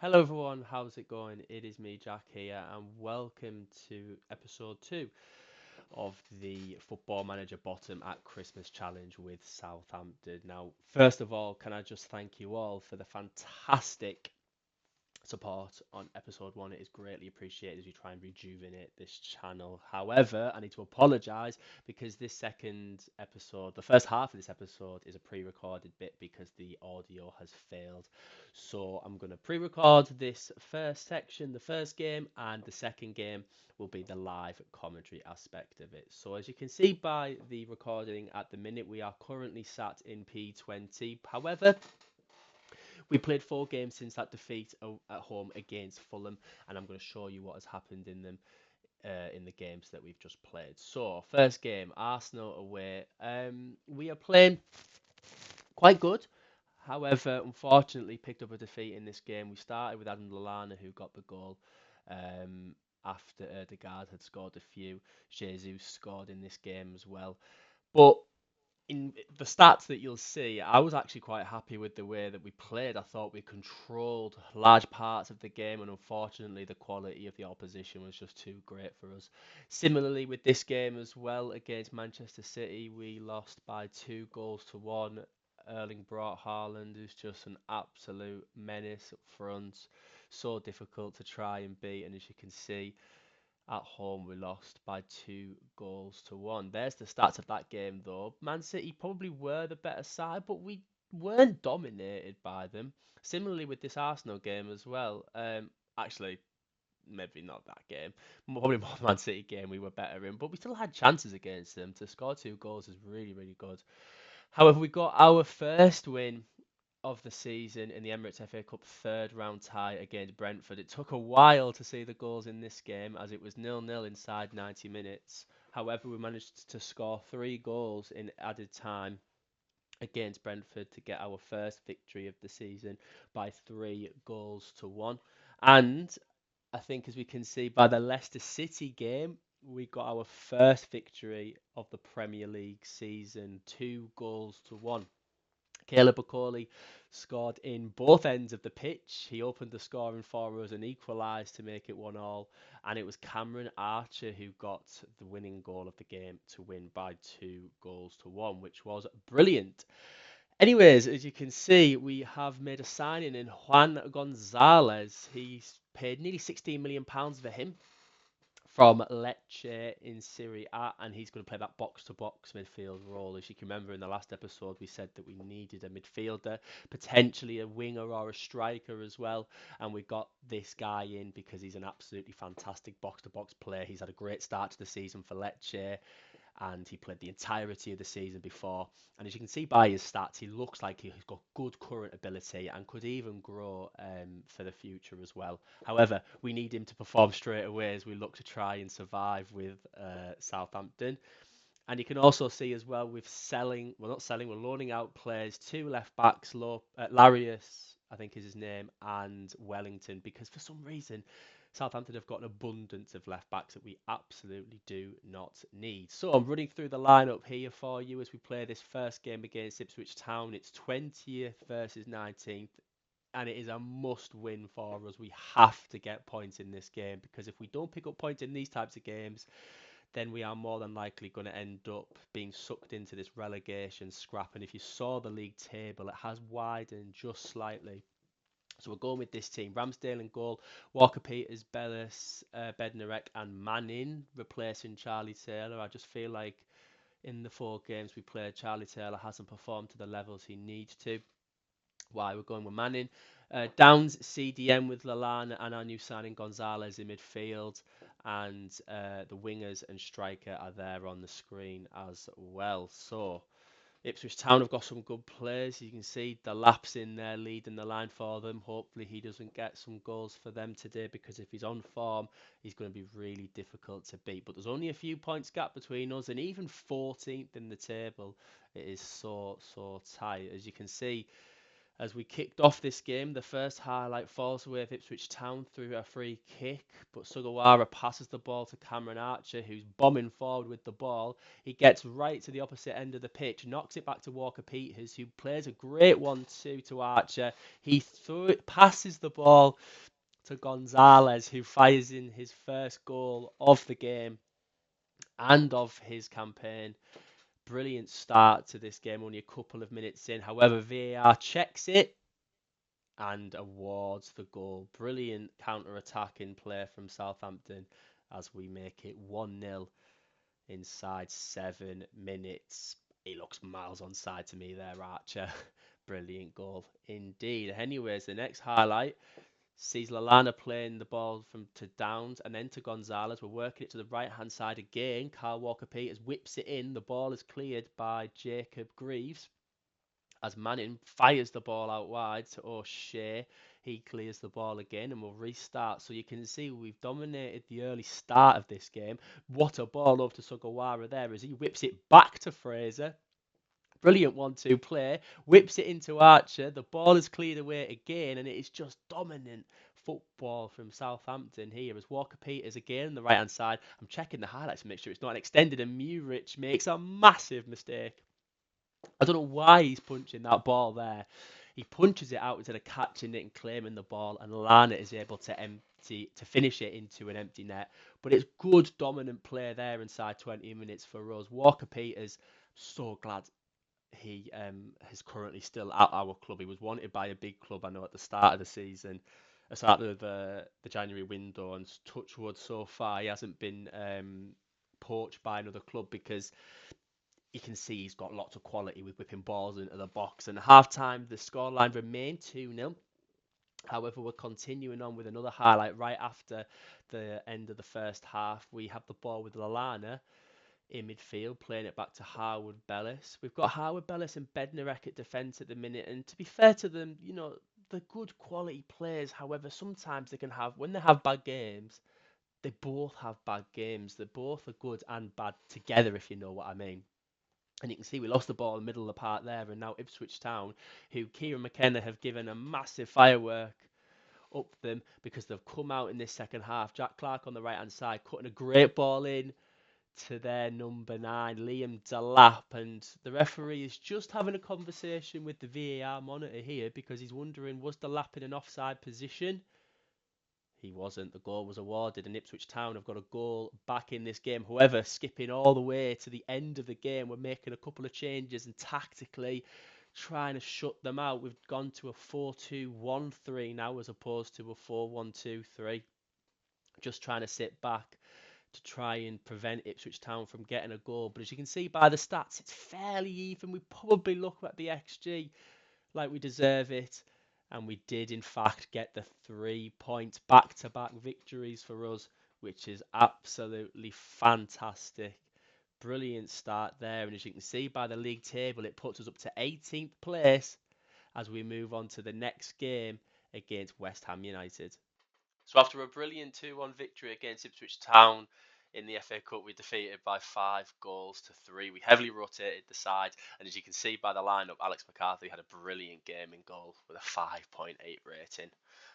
Hello everyone, how's it going? It is me, Jack here, and welcome to episode 2 of the Football Manager Bottom at Christmas Challenge with Southampton. Now, first of all, can I just thank you all for the fantastic support on episode 1. It is greatly appreciated as we try and rejuvenate this channel. However, I need to apologize because this second episode, the first half of this episode, is a pre-recorded bit because the audio has failed. So I'm going to pre-record this first section, the first game, and the second game will be the live commentary aspect of it. So as you can see by the recording at the minute, we are currently sat in P20. However, we played 4 games since that defeat at home against Fulham, and I'm going to show you what has happened in them in the games that we've just played. So, first game, Arsenal away. We are playing quite good. However, unfortunately, picked up a defeat in this game. We started with Adam Lallana, who got the goal after Erdegaard had scored a few. Jesus scored in this game as well. But in the stats that you'll see, I was actually quite happy with the way that we played. I thought we controlled large parts of the game, and unfortunately, the quality of the opposition was just too great for us. Similarly, with this game as well against Manchester City, we lost by 2 goals to 1. Erling brought Haaland, who's just an absolute menace up front. So difficult to try and beat, and as you can see, at home, we lost by 2 goals to 1. There's the stats of that game, though. Man City probably were the better side, but we weren't dominated by them. Similarly with this Arsenal game as well. Actually, maybe not that game. Probably more Man City game we were better in, but we still had chances against them. To score 2 goals is really, really good. However, we got our first win of the season in the Emirates FA Cup third round tie against Brentford. It took a while to see the goals in this game as it was 0-0 inside 90 minutes. However, we managed to score 3 goals in added time against Brentford to get our first victory of the season by 3 goals to 1. And I think, as we can see by the Leicester City game, we got our first victory of the Premier League season, 2 goals to 1. Caleb Bacauley scored in both ends of the pitch. He opened the scoring for us and equalised to make it 1-1. And it was Cameron Archer who got the winning goal of the game to win by 2 goals to 1, which was brilliant. Anyways, as you can see, we have made a signing in Joan Gonzalez. He's paid nearly £16 million for him from Lecce in Serie A, and he's going to play that box-to-box midfield role. As you can remember in the last episode, we said that we needed a midfielder, potentially a winger or a striker as well, and we got this guy in because he's an absolutely fantastic box-to-box player. He's had a great start to the season for Lecce, and he played the entirety of the season before. And as you can see by his stats, he looks like he's got good current ability and could even grow for the future as well. However, we need him to perform straight away as we look to try and survive with Southampton. And you can also see as well with selling, well, not selling, we're loaning out players, 2 left backs, Larius, I think is his name, and Wellington, because for some reason Southampton have got an abundance of left backs that we absolutely do not need. So I'm running through the lineup here for you as we play this first game against Ipswich Town. It's 20th versus 19th, and it is a must win for us. We have to get points in this game because if we don't pick up points in these types of games, then we are more than likely going to end up being sucked into this relegation scrap. And if you saw the league table, it has widened just slightly. So we're going with this team. Ramsdale in goal, Walker Peters, Bellis, Bednarek and Manning replacing Charlie Taylor. I just feel like in the 4 games we played, Charlie Taylor hasn't performed to the levels he needs to. Why we're going with Manning. Downs CDM with Lallana and our new signing Gonzalez in midfield, and the wingers and striker are there on the screen as well. So Ipswich Town have got some good players. You can see the laps in there leading the line for them. Hopefully he doesn't get some goals for them today because if he's on form, he's going to be really difficult to beat. But there's only a few points gap between us, and even 14th in the table, it is so tight. As you can see, As we kicked off this game, the first highlight falls away with Ipswich Town through a free kick, but Sugawara passes the ball to Cameron Archer, who's bombing forward with the ball. He gets right to the opposite end of the pitch, knocks it back to Walker Peters, who plays a great 1-2 to Archer. He passes the ball to Gonzalez, who fires in his first goal of the game and of his campaign. Brilliant start to this game, only a couple of minutes in. However, VAR checks it and awards the goal. Brilliant counter-attacking play from Southampton as we make it 1-0 inside 7 minutes. He looks miles onside to me there, Archer. Brilliant goal indeed. Anyways, the next highlight sees Lallana playing the ball to Downs and then to Gonzalez. We're working it to the right-hand side again. Kyle Walker-Peters whips it in. The ball is cleared by Jacob Greaves as Manning fires the ball out wide to O'Shea. He clears the ball again and we'll restart. So you can see we've dominated the early start of this game. What a ball over to Sugawara there as he whips it back to Fraser. Brilliant 1-2 play, whips it into Archer. The ball is cleared away again, and it is just dominant football from Southampton here as Walker Peters again on the right hand side. I'm checking the highlights to make sure it's not an extended, and Murich makes a massive mistake. I don't know why he's punching that ball there. He punches it out instead of catching it and claiming the ball, and Lana is able to finish it into an empty net. But it's good dominant play there inside 20 minutes for us. Walker Peters, so glad he is currently still at our club. He was wanted by a big club, I know, at the start of the season, at the start of the January window, and touch wood, so far he hasn't been poached by another club because you can see he's got lots of quality with whipping balls into the box. And at half-time, the scoreline remained 2-0. However, we're continuing on with another highlight right after the end of the first half. We have the ball with Lallana in midfield, playing it back to Harwood Bellis. We've got Harwood Bellis and Bednarek at defence at the minute, and to be fair to them, you know, they're good quality players. However, sometimes they can have, when they have bad games, they both have bad games. They both are good and bad together, if you know what I mean. And you can see we lost the ball in the middle of the park there, and now Ipswich Town, who Kieran McKenna have given a massive firework up them because they've come out in this second half. Jack Clark on the right hand side, cutting a great ball in to their number 9, Liam Delap, and the referee is just having a conversation with the VAR monitor here because he's wondering, was Delap in an offside position? He wasn't. The goal was awarded, and Ipswich Town have got a goal back in this game. However, skipping all the way to the end of the game, we're making a couple of changes and tactically trying to shut them out. We've gone to a 4-2-1-3 now as opposed to a 4-1-2-3. Just trying to sit back to try and prevent Ipswich Town from getting a goal. But as you can see by the stats, it's fairly even. We probably look at the XG like we deserve it. And we did, in fact, get the 3 points back-to-back victories for us, which is absolutely fantastic. Brilliant start there. And as you can see by the league table, it puts us up to 18th place as we move on to the next game against West Ham United. So after a brilliant 2-1 victory against Ipswich Town in the FA Cup, we defeated by 5-3. We heavily rotated the side, and as you can see by the lineup, Alex McCarthy had a brilliant game in goal with a 5.8 rating.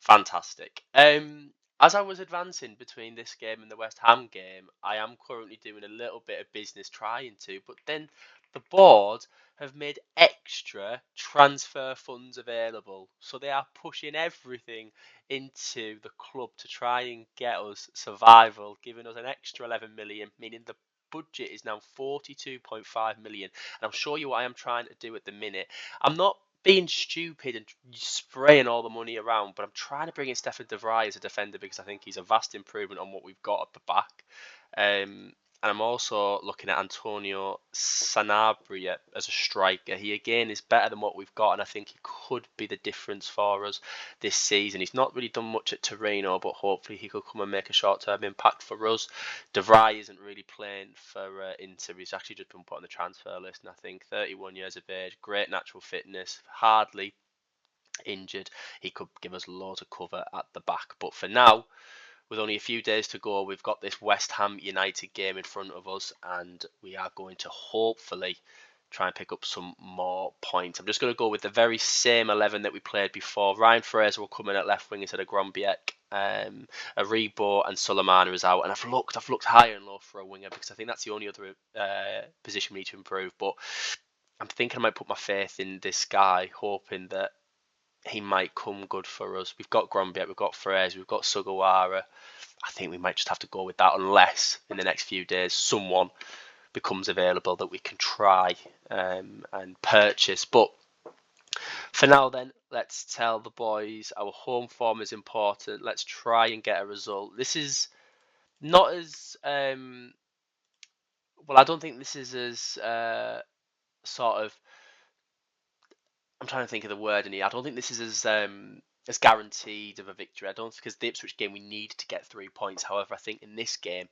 Fantastic. As I was advancing between this game and the West Ham game, I am currently doing a little bit of business trying to, but then the board have made extra transfer funds available. So they are pushing everything into the club to try and get us survival, giving us an extra 11 million, meaning the budget is now 42.5 million. And I'll show you what I am trying to do at the minute. I'm not being stupid and spraying all the money around, but I'm trying to bring in Stefan de Vrij as a defender because I think he's a vast improvement on what we've got at the back. And I'm also looking at Antonio Sanabria as a striker. He again is better than what we've got, and I think he could be the difference for us this season. He's not really done much at Torino, but hopefully he could come and make a short-term impact for us. De Vrij isn't really playing for Inter. He's actually just been put on the transfer list, and I think 31 years of age, great natural fitness, hardly injured. He could give us loads of cover at the back. But for now, with only a few days to go, we've got this West Ham United game in front of us, and we are going to hopefully try and pick up some more points. I'm just going to go with the very same 11 that we played before. Ryan Fraser will come in at left wing instead of Grombiek. Aribo and Sulemana is out, and I've looked high and low for a winger because I think that's the only other position we need to improve. But I'm thinking I might put my faith in this guy, hoping that he might come good for us. We've got Grombiek, we've got Fraser, we've got Sugawara. I think we might just have to go with that unless in the next few days someone becomes available that we can try and purchase. But for now then, let's tell the boys our home form is important. Let's try and get a result. This is not as I don't think this is as sort of, I'm trying to think of the word in here. I don't think this is as guaranteed of a victory. I don't, because the Ipswich game we need to get 3 points. However, I think in this game,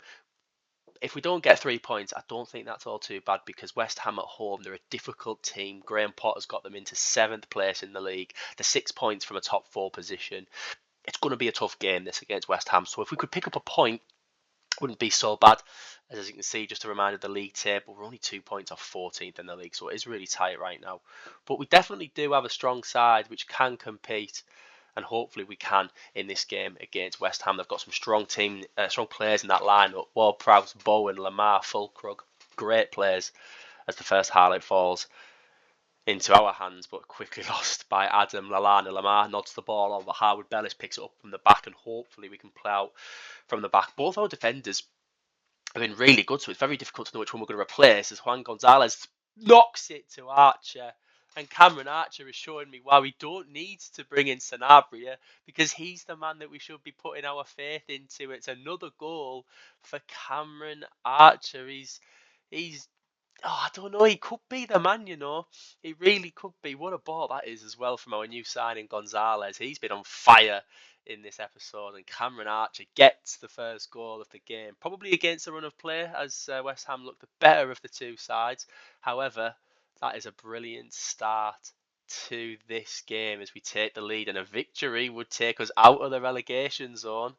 if we don't get 3 points, I don't think that's all too bad because West Ham at home, they're a difficult team. Graham Potter's got them into 7th place in the league. They're 6 points from a top 4 position. It's going to be a tough game, this, against West Ham. So if we could pick up a point, it wouldn't be so bad. As you can see, just a reminder, the league table, we're only 2 points off 14th in the league. So it is really tight right now. But we definitely do have a strong side which can compete. And hopefully we can in this game against West Ham. They've got some strong players in that lineup. Ward-Prowse, Bowen, Lamar, Fulkrug, great players. As the first highlight falls into our hands, but quickly lost by Adam Lallana. Lamar nods the ball over. Howard Bellis picks it up from the back, and hopefully we can play out from the back. Both our defenders have been really good, so it's very difficult to know which one we're going to replace. As Joan Gonzalez knocks it to Archer. And Cameron Archer is showing me why we don't need to bring in Sanabria, because he's the man that we should be putting our faith into. It's another goal for Cameron Archer. He's I don't know, he could be the man, you know. He really could be. What a ball that is as well from our new signing, Gonzalez. He's been on fire in this episode, and Cameron Archer gets the first goal of the game. Probably against the run of play, as West Ham looked the better of the two sides. However, that is a brilliant start to this game as we take the lead, and a victory would take us out of the relegation zone.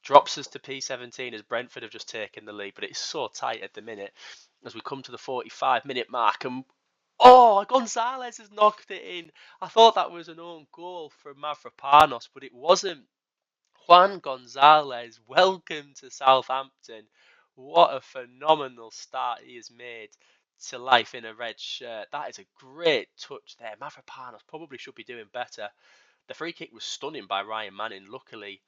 Drops us to P17 as Brentford have just taken the lead, but it's so tight at the minute as we come to the 45-minute mark, and Gonzalez has knocked it in. I thought that was an own goal from Mavropanos, but it wasn't. Juan Gonzalez, welcome to Southampton. What a phenomenal start he has made to life in a red shirt. That is a great touch there. Mavropanos probably should be doing better. The free kick was stunning by Ryan Manning. Luckily,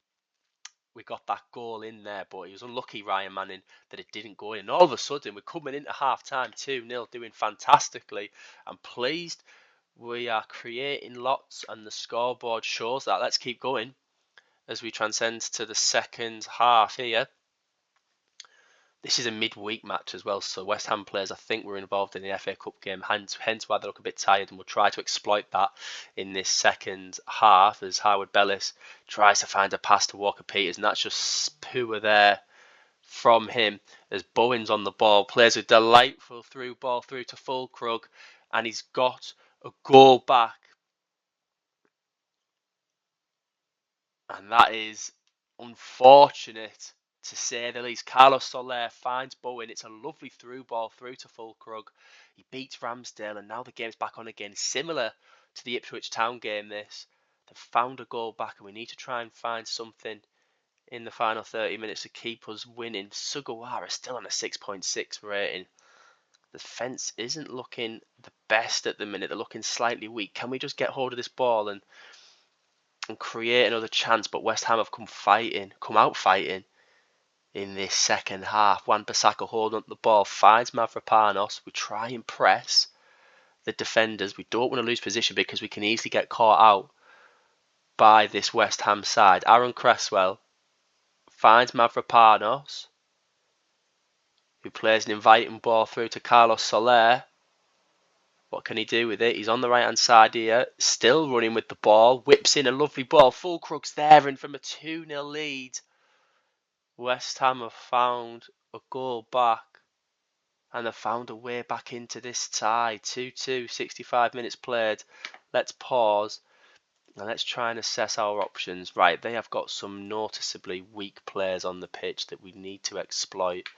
we got that goal in there, but he was unlucky, Ryan Manning, that it didn't go in. And all of a sudden, we're coming into half-time 2-0, doing fantastically. I'm pleased we are creating lots, and the scoreboard shows that. Let's keep going as we transcend to the second half here. This is a midweek match as well, so West Ham players, I think, were involved in the FA Cup game, hence why they look a bit tired, and we'll try to exploit that in this second half as Howard Bellis tries to find a pass to Walker Peters, and that's just poor there from him as Bowen's on the ball, plays a delightful through ball through to Fulkrug, and he's got a goal back. And that is unfortunate, to say the least. Carlos Soler finds Bowen. It's a lovely through ball through to Fulkrug. He beats Ramsdale, and now the game's back on again. Similar to the Ipswich Town game, this. They've found a goal back, and we need to try and find something in the final 30 minutes to keep us winning. Sugawara still on a 6.6 rating. The defence isn't looking the best at the minute. They're looking slightly weak. Can we just get hold of this ball and create another chance? But West Ham have come out fighting in this second half. Wan-Bissaka holding up the ball, finds Mavropanos. We try and press the defenders. We don't want to lose position because we can easily get caught out by this West Ham side. Aaron Cresswell finds Mavropanos, who plays an inviting ball through to Carlos Soler. What can he do with it? He's on the right hand side here, still running with the ball, whips in a lovely ball. Fulkrug's there, and from a 2-0 lead, West Ham have found a goal back, and have found a way back into this tie. 2-2, 65 minutes played. Let's pause Now let's try and assess our options. Right, they have got some noticeably weak players on the pitch that we need to exploit.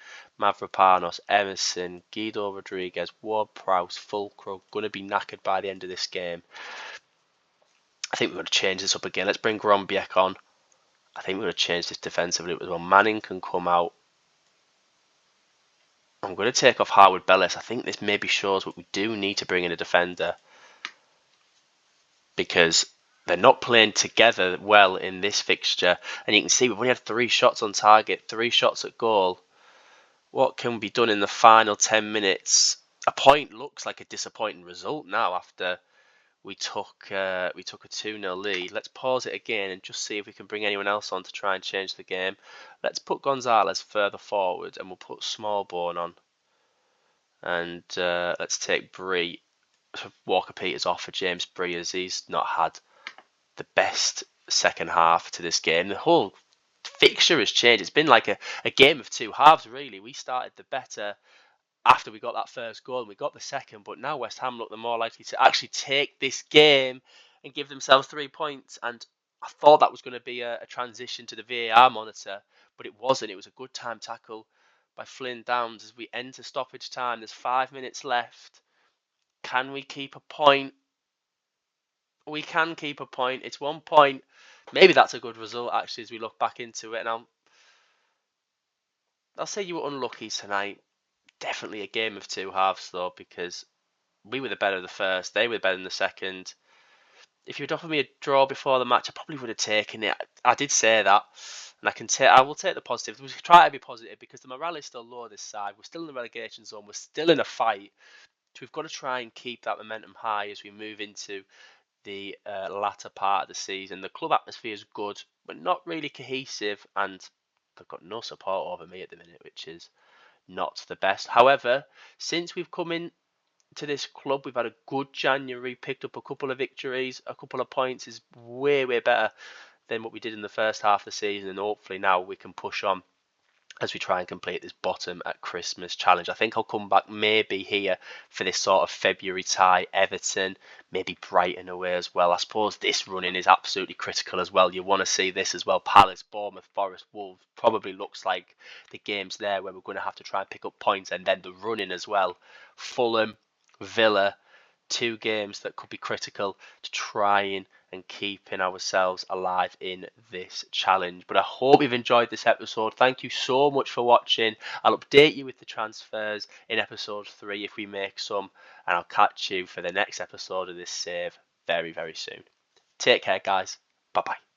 Mavropanos, Emerson, Guido Rodriguez, Ward-Prowse, Fulcro, going to be knackered by the end of this game. I think we're going to change this up again. Let's bring Grombiek on. I think we're going to change this defensively as well. Manning can come out. I'm going to take off Harwood Bellis. I think this maybe shows what we do need to bring in a defender, because they're not playing together well in this fixture. And you can see we've only had 3 shots on target, 3 shots at goal. What can be done in the final 10 minutes? A point looks like a disappointing result now after we took a 2-0 lead. Let's pause it again and just see if we can bring anyone else on to try and change the game. Let's put Gonzalez further forward and we'll put Smallbone on. And let's take Bree. Walker Peters off for James Bree, as he's not had the best second half to this game. The whole fixture has changed. It's been like a game of 2 halves, really. We started the better after we got that first goal and we got the second, but now West Ham look the more likely to actually take this game and give themselves 3 points. And I thought that was going to be a transition to the VAR monitor, but it wasn't. It was a good time tackle by Flynn Downs as we enter stoppage time. There's 5 minutes left. Can we keep a point? We can keep a point. It's 1 point. Maybe that's a good result, actually, as we look back into it. And I'll say you were unlucky tonight. Definitely a game of 2 halves, though, because we were the better of the first. They were better than the second. If you'd offered me a draw before the match, I probably would have taken it. I did say that. And I will take the positives. We try to be positive because the morale is still low this side. We're still in the relegation zone. We're still in a fight. So we've got to try and keep that momentum high as we move into the latter part of the season. The club atmosphere is good, but not really cohesive, and they've got no support over me at the minute, which is not the best. However, since we've come in to this club, we've had a good January, picked up a couple of victories, a couple of points is way better than what we did in the first half of the season, and hopefully now we can push on as we try and complete this bottom at Christmas challenge. I think I'll come back maybe here for this sort of February tie, Everton, maybe Brighton away as well. I suppose this running is absolutely critical as well. You want to see this as well. Palace, Bournemouth, Forest, Wolves probably looks like the games there where we're going to have to try and pick up points, and then the running as well. Fulham, Villa, 2 games that could be critical to trying and keeping ourselves alive in this challenge. But I hope you've enjoyed this episode. Thank you so much for watching. I'll update you with the transfers in episode 3 if we make some, and I'll catch you for the next episode of this save very soon. Take care, guys. Bye bye.